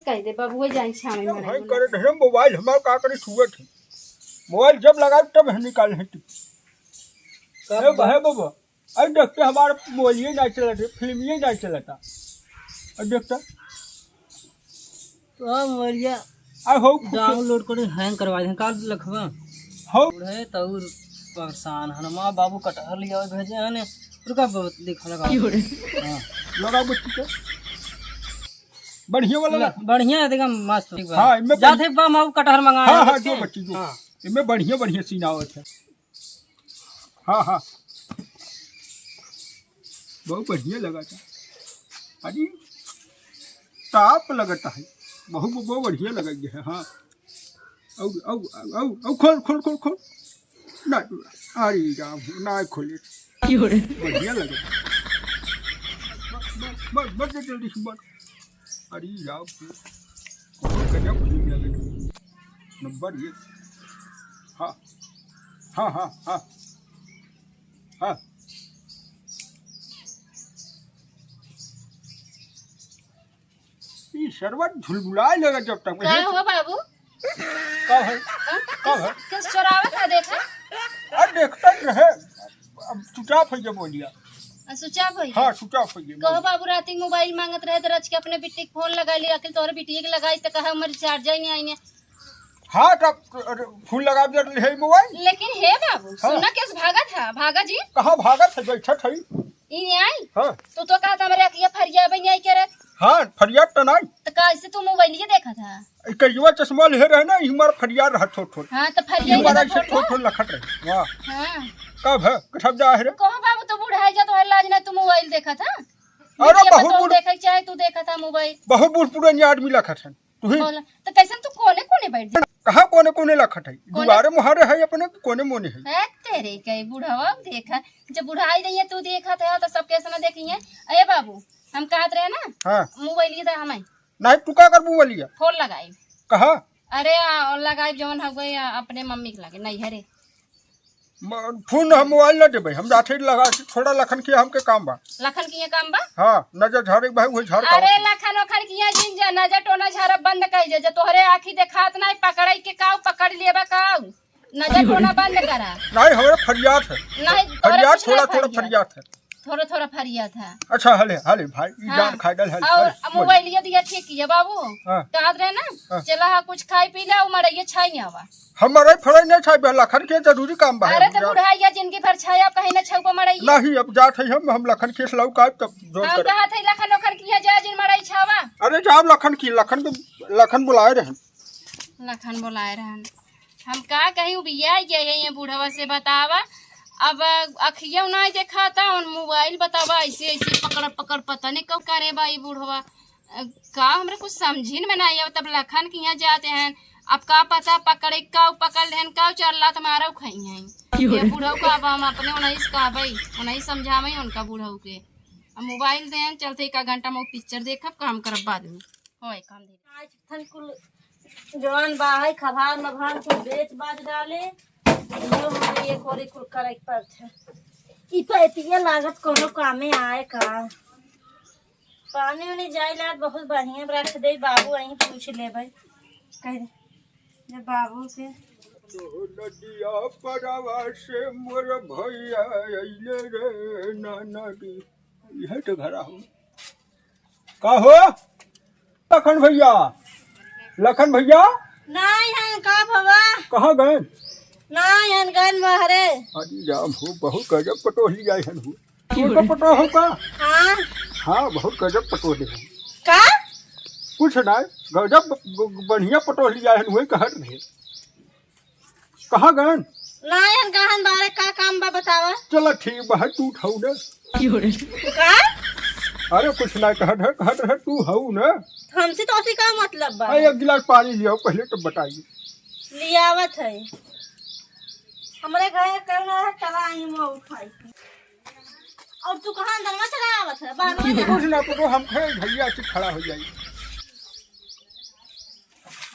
कह दे बाबू जाई छामे में भाई करे ढेर मोबाइल हमारा का करे छुए थे मोबाइल जब लगा तब हम निकाल हैं कब है बाबा अरे देखते हमारा मोबाइल ही नहीं चला था फिल्म ही नहीं चला था अब देखता तो मोबाइलिया आ हो डाउनलोड करे हैंग करवा दे काल लखवा हो है तो परेशान हनमा बाबू कटहल लिया भेजे हने रुका देखा लगा हां लगा बच्ची को बढ़िया वाला बढ़िया है देखा मस्त हां इनमें जाते बा माऊ कटहल मंगाया हां हां जो बच्ची जो इनमें बढ़िया बढ़िया सीन आवत है हां हां बहुत बढ़िया लगा था अरे ताप लगता है बहुत बढ़िया लगा है हाँ औ खोल खोल खोल खोल ना अरे राम ना खोले बढ़िया लगे बस जल्दी से बस अरे राम गजब फिल्म लगे नंबर ये हाँ हाँ हाँ हाँ हाँ शरबत झुलबुलाए लगा जब तक क्या हुआ बाबू कब है किस चुरावा था देखा अरे देखता रहे अब चुटाप है जब बोलिया सुचा भाई हाँ चुटाप है कहो बाबू रात मोबाइल मांगत रहे तो रच के अपने बिट्टी के फोन लगा लिया अकेले तोरे बिटिया के लगाई तो कहा हमारे चार्जर ही नहीं आई ने हाँ तब फूल लगा दिया है मोबाइल लेकिन हे बाबू सुना कैसे भागा था भागा जी कहाँ भागा था बैठा था नहीं आई हाँ तो कहा था मेरे अकिया फरिया बन आई करे हाँ फरियाद तो नहीं तो कैसे तू मोबाइल ये देखा था करिया चश्मा ले रहे ना हमारा फरियाद रहा थोड़ थोड़ हाँ तो फरिया हमारा ऐसे थोड़ थोड़ लखट रहे वाह हाँ कब है कब जा है कहो बाबू तो बूढ़ा जा तो लाज ना तू मोबाइल देखा था अरे बहुत देखा चाहे तू देखा था मोबाइल बहुत बूढ़ पुरानी आदमी लखट है तो कैसे तू कोने कोने बैठ जा कहाँ कोने कोने लखट है दीवारे मुहारे है अपने कोने मोने है तेरे कई बुढ़ावा देखा जब बुढ़ाई नहीं है तू देखा था तो सब कैसे ना देखी है अरे बाबू हम कहत रहे ना हाँ मोबाइल इधर हमें नहीं तू क्या कर मोबाइल फोन लगाई कहा अरे लगाई जवन हो गई अपने मम्मी के लगे नहीं हरे फोन हम मोबाइल न देबे हम जाते लगा थोड़ा लखन के हमके काम बा लखन की काम बा हां नजर झाड़े भाई वही झाड़ अरे लखन ओखन की जिन जा नजर टोना झाड़ा बंद कई जे तोहरे आंखी देखात नहीं पकड़ई के काऊ पकड़ लेबा काऊ नजर टोना बंद करा नहीं हमारा फरियाद है नहीं फरियाद थोड़ा थोड़ा फरियाद है थोड़ा थोड़ा फरियाद है अच्छा हले हले भाई ई जान खाई डल हले और मोबाइल ये दिया ठीक किया बाबू हां कहत रहे ना चला कुछ खाई पी ले उमड़े ये छाई आवा हमारे फड़े नहीं छाई लखन के जरूरी काम बा अरे तो बुढ़ाइया जिनकी भर छाया कहीं ना छौको मड़ई नहीं अब जात है हम लखन के लौ का तब जोर हम कर कहा थे लखन ओखन किया जा जिन मड़ई छावा अरे जाब लखन बुलाए रहे लखन बुलाए रहन हम का कहीं बिया ये बूढ़वा से बतावा अब अखिया नहीं देखा था और मोबाइल बतावा ऐसे ऐसे पकड़ पकड़ पता नहीं कब करे भाई बूढ़वा का हमरे कुछ समझी में नहीं आया तब लखन के यहाँ जाते हैं अब का पता पकड़े का पकड़ लेन का चल रहा तुम्हारा खाई है ये बूढ़ा का अब हम अपने उन्हीं का भाई उन्हीं समझावे उनका बूढ़ा के अब मोबाइल दें चलते एक घंटा में पिक्चर देखब काम करब बाद में होए काम दे जवान बाहर खबार मभान को बेच बाज डाले यो हमारे एक और कुल करे पर थे ई तो इतनी लागत कोनो कामे आए का पानी उन्हें जाए ला बहुत बढ़िया रख दे बाबू अहीं पूछ ले भाई कह दे जब बाबू से नदिया परवा से मोर भैया अइले रे नाना दी यह तो घरा हूँ का हो लखन भैया नहीं है का भवा कहाँ गए नहीं है गन महरे अरे राम हो बहुत गजब पटोही जाए हन हो तो पटो हो का हां हाँ बहुत गजब पटोही है का कुछ ना गजब बढ़िया पटोही जाए हन हुए कहत रहे कहाँ गए नहीं है गहन बारे का काम बा बतावा चलो ठीक बा तू उठाऊ ना का अरे कुछ ना कहत है तू हऊ ना हमसे तो उसी का मतलब बा एक गिलास पानी लिया पहले तो बताइए लियावत है हमारे घर करना है चला आई मैं उठाई और तू कहां अंदर में चला आवत है बाहर में कुछ ना तो हम खड़े भैया से खड़ा हो जाई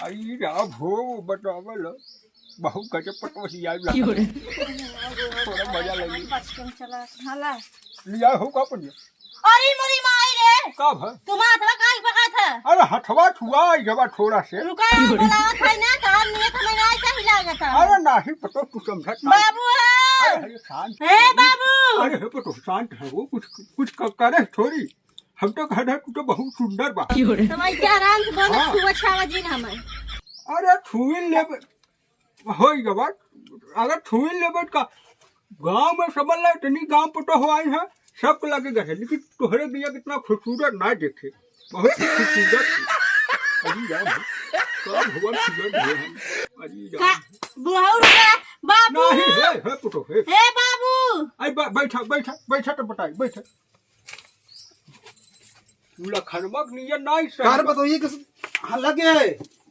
आई राम हो बतावल बहुत गजब पटोही आई थोड़ा मजा लगी बचपन चला हाला लिया हो का पनिया अरे मोरी माई रे कब है तुम हाथ में काई पका था अरे हथवा छुआ जब थोड़ा से। रुका बोलावत है ना तो हम नियत में ना ऐसा ही लागत है। अरे नहीं पतो तू समझत नहीं। बाबू है। अरे शांत हे बाबू। अरे हे पतो शांत है वो कुछ करे थोड़ी। हम तो कह रहे तू तो बहुत सुंदर बा। तुम्हारी क्या आराम से बोलो हाँ। छुआ छावा जी हमें। अरे छुइन लेबे होई गवा अगर छुइन लेबे का गांव में समझ ले इतनी गांव पटो हो आई है सबको लगेगा है लेकिन तोहरे दिया कितना खूबसूरत ना देखे बहुत खूबसूरत अजी जान कब भगवान सुंदर है अजी जान बुढ़ाऊ रुका बाबू। नहीं है पटो है हे बाबू। आई बैठा तो बताई बैठा तू लखनमक नियर नहीं कार बताइए किस हल्ला क्या है?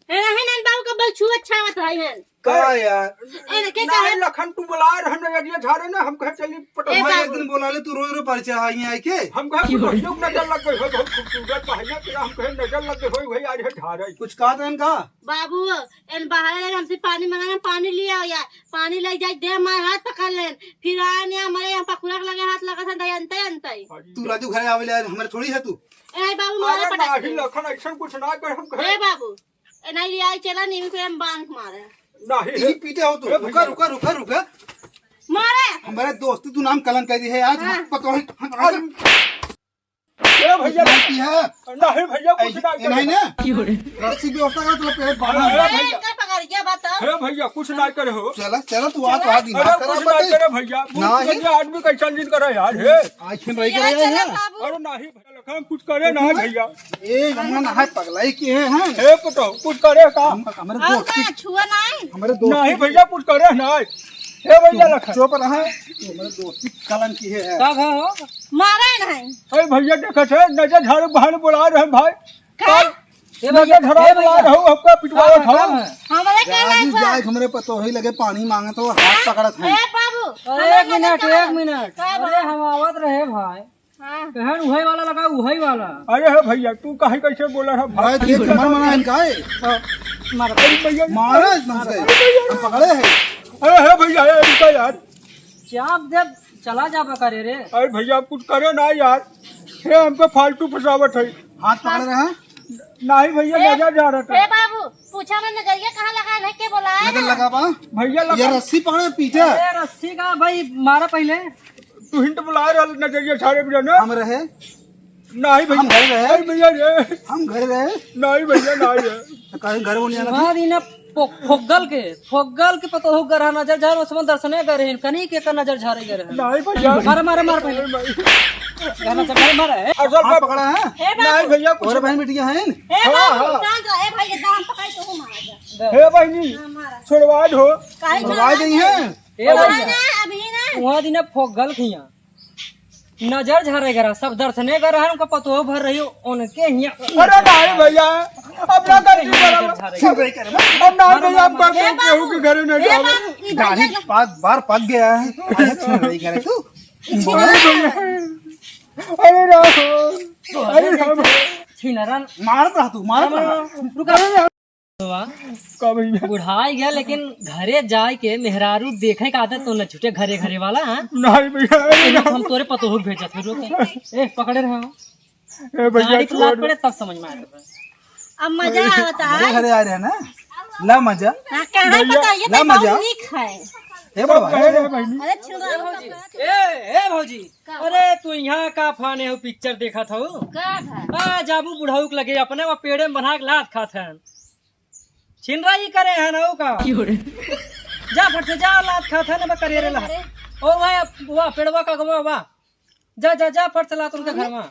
नहीं नहीं बाबू का बल छुआ छावत है। का यार ए के नहीं लखन तू बुला रहे हम नजरिया झाड़े ना हम कहे चली पटो मैं एक दिन बोला ले तू रोज रोज परिचय आई है के हम कहे कुछ नजर लग गई हो बहुत खूबसूरत पहना तेरा हम कहे नजर लग गई हो भाई आज है झाड़े कुछ कहा था इनका बाबू इन बाहर लगे हमसे पानी मंगाना पानी लिया हो यार पानी ले जाए दे हमारे हाथ पकड़ लेन फिर आने हमारे यहाँ पकुड़ा लगे हाथ लगा था दयंता अंतई तू राजू घर आवे ले हमारे थोड़ी है तू ए बाबू मारे अरे पटा नहीं लखन ऐसा कुछ ना कर हम कहे ए बाबू ए नहीं लिया चला नीम को हम बांध मारे नहीं यही पीटे हो तू रुका रुका रुका रुका मारे हमारे दोस्त तू नाम कलंक कर दी है आज पता है ए भैया की है नहीं भैया कुछ ना नहीं ना रस्सी व्यवस्था कर तो पेट बांधा ए का पकड़ गया बताओ हे भैया कुछ ना करे हो चला चला तू आ तो आ दिन अरे करा कुछ ना करे भैया नहीं। भैया आदमी कैसा दिन करे यार हे आज खेल रही कर रहे हैं बाबू अरे नहीं भैया लखन कुछ करे ना भैया ए मन है पगलाई के हैं हे पटो कुछ करे का हमारे और दोस्त का छुआ नहीं हमारे दोस्त नहीं भैया कुछ करे ना हे भैया लखन चुप रहा हमारे दोस्त कलंक की है का हो मारे नहीं अरे भैया देखा थे नजर झाड़ू बहाने बुला रहे हैं भाई का नजर झाड़ू बुला रहे हो आपका पिटवाओ था हमारे क्या राजू लाइफ जाए हमारे पतो ही लगे पानी मांगे तो हाथ पकड़त है ए बाबू अरे एक मिनट अरे हम आवत रहे भाई हां कहन उहई वाला लगा उहई वाला अरे हे भैया तू काहे कैसे बोला रहा भाई देख मर मना इनका है अरे भैया मारे एकदम से हम पकड़े हैं अरे हे भैया ये रुका यार चाप जब चला जाबा करे रे अरे भैया कुछ करे ना यार हे हमको फालतू फसावट है हाथ पकड़ रहे हैं नहीं भैया नजर जा रहा था ए बाबू पूछा मैं नजरिया कहाँ लगा है के बोला है नजर लगा पा भैया ये लगा रस्सी पकड़े पीछे अरे रस्सी का भाई मारा पहले तू हिंट बुला रहा नजरिया झाड़े भी ना हम रहे नहीं हम घर भैया रहे अरे भैया रे हम घर रहे नहीं भैया नहीं है कहीं घर होने आना वहां दिन फोगल के पतो हो गरा नजर झार उसमें दर्शने करे कनी के का नजर झारे करे नहीं भैया मार पहले गाना चल मार है असल हाथ में पकड़ा है हे नहीं भैया कुछ और बहन बेटियां हैं हे बाबू शांत रह ए भाई ये दाम पकड़ तो मार हे बहनी मारा छोड़वा दो काहे करवा दी हैं ए भैया ना अभी ना वहां दिन फोगल खिया नजर झारे गरा सब दर्शने कर रहा उनका पतो भर रही उनके हिया अरे नहीं भैया अब ना कर दी नजर झारे सब रही करे अब ना भैया अब करते हैं केहू के घर न जाओ ई गाड़ी पांच बार पक गया है छीन रही करे तू अरे राम अरे राम छिनरन मारत रहा तू मारत रहा रुका का भैया बुढ़ाई गया लेकिन घरे जाए के मेहरारू देखे का आदत तो न छूटे घरे घरे वाला हाँ नहीं भैया हम तोरे पतो हो भेजा थे रोके ए पकड़े रहे हो हे भैया गाड़ी तो लाद पड़े तब समझ में आएगा अब मजा आता है मेरे घरे आ रहे हैं ना ला मजा हां कहां पता ये ला तो मजा। बहुत नीक है ए बाबा कहे रे बहनी अरे छिलरा ए भौजी अरे तू यहाँ का फाने हो पिक्चर देखा था का था आ जाबू बुढ़ाऊ के लगे अपने वो पेड़े में बना के लात खात हैं छिनरा ही करे हैं ना का जा फट से जा लात खात है ना करे रे ला ओ वाह पेड़वा का गवा वाह जा जा जा फट से लात उनके घर में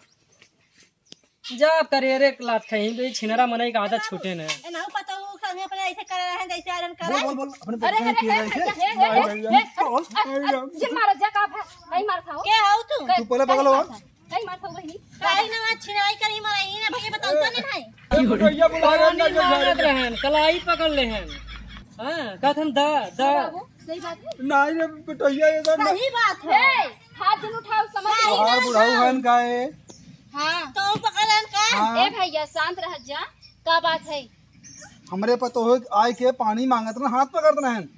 जा करे रे लात खाई गई छिनरा मनाई का आदत छूटे ने ए ना पता वो खाने अपने ऐसे कर रहे हैं जैसे आयरन कर रहे बोल बोल बोल अपने बहन की रही थे जे मार जा का नहीं मार था के हो तू तू पहले बगल हो नहीं मार था वही काहे ना छिनाई करी मराई ना भैया बताओ तो नहीं है भैया बुला रहे पानी मारत रहन कलाई पकड़ लेहन हां कथन दा दा सही बात है नहीं रे बेटैया ये सही बात है हाथ जन उठाओ समझ और बुढ़ाऊ बहन का है हां तो पकड़न का ए भैया शांत रह जा का बात है हमरे पतो हो आए के पानी मांगत ना हाथ पकड़त रहन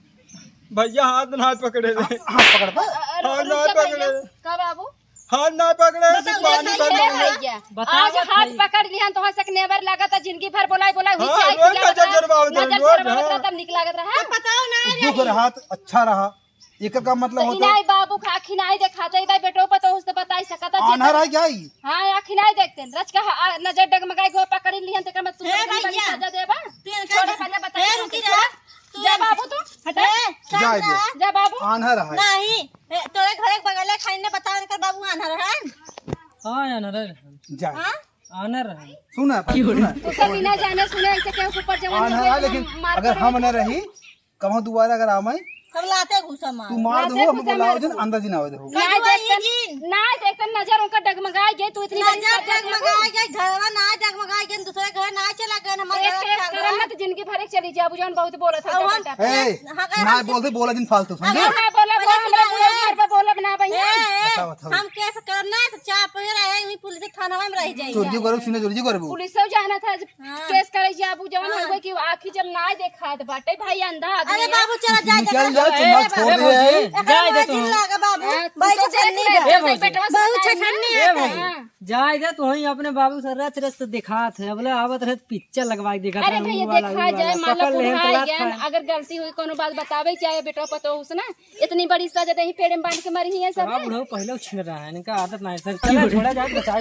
भैया हाथ पकड़े रे हाथ पकड़ता रुक जा भैया का बाबू हाथ ना पकड़े तो पानी भर हे मांगे। भैया बताओ आज हाथ भाई। पकड़ लिया तो हंसक नेवर लागत जिंदगी भर बोलाई बोलाई हुई हाँ, चाय रोज पिलावत नजर रहा, जरबावत रहा, नजर रोज, जरबावत रहा, हाँ। तब निक लागत रहा बताओ ना दुख रहा अच्छा रहा एक का मतलब होता इनाई बाबू खा खिनाई देखाते इधर बेटो पतो उसने बताई सकता आना रहा क्या ही हाँ खिनाई देखते रच का नजर डगमगाई गो पकड़ लिहन ते तू हे बड़ी भैया। सजा देबा छोड़ पहले बता हे रुकी रहा जा बाबू तू हटा जाए दे जा बाबू आना रहा है नहीं तोरे घरे बगले खाने बता कर बाबू आना रहा हाँ आनर रहन जाए आनर रहन सुना सुना तू सब बिना जाने सुने ऐसे क्यों ऊपर जवान आना रहा लेकिन अगर हम न रही कहाँ दोबारा अगर आवे सब लाते घुसा मार तू मार दो हम बोलाओ जन अंदर जी ना हो देखो ना देखते नजर उनका डगमगाई गई तू इतनी बड़ी नजर सजा देबा। डगमगाए गए घरवा ना डगमगाए गए दूसरे घर ना चला गए हमारे एक घर केस चल करम ना तो जिंदगी भर एक चली जा बुझान बहुत बोला था अब बेटा ए ना बोलते बोला दिन फालतू समझे हाँ बोला बोला हमरा पूरा घर पे बोला बना भैया बताओ बताओ हम कैसे करना है तो चाप पे रहे वही पुलिस थाना में रह जाइए चोरी करो सुने चोरी करो पुलिस से जाना था केस करे जा अबू जवान हो गई कि आखी जब ना देखा तो बाटे भाई अंधा आदमी अरे है। बाबू चला जाए निकल जा चुम्मा छोड़ दे जाए दे तू लगा बाबू हाँ, तू भाई तो छन्नी देख ले, ए भाई भौजी। बेटवा से बहुत बताई छन्नी नहीं। ए भाई हाँ। जाए दे तू ही अपने बाबू से रच रच तो दिखात है बोले आवत रहे पिक्चर लगवा के दिखा अरे भैया देखा जाए माला पुढ़ाई गया अगर गलती हुई कोनो बात बतावे चाहे बेटा पतो उसने इतनी बड़ी सजा दही पेड़ में बांध के मरी है सब बुढ़ो पहले छिड़ रहा है इनका आदत नहीं सर चलो छोड़ा जाए बचा लो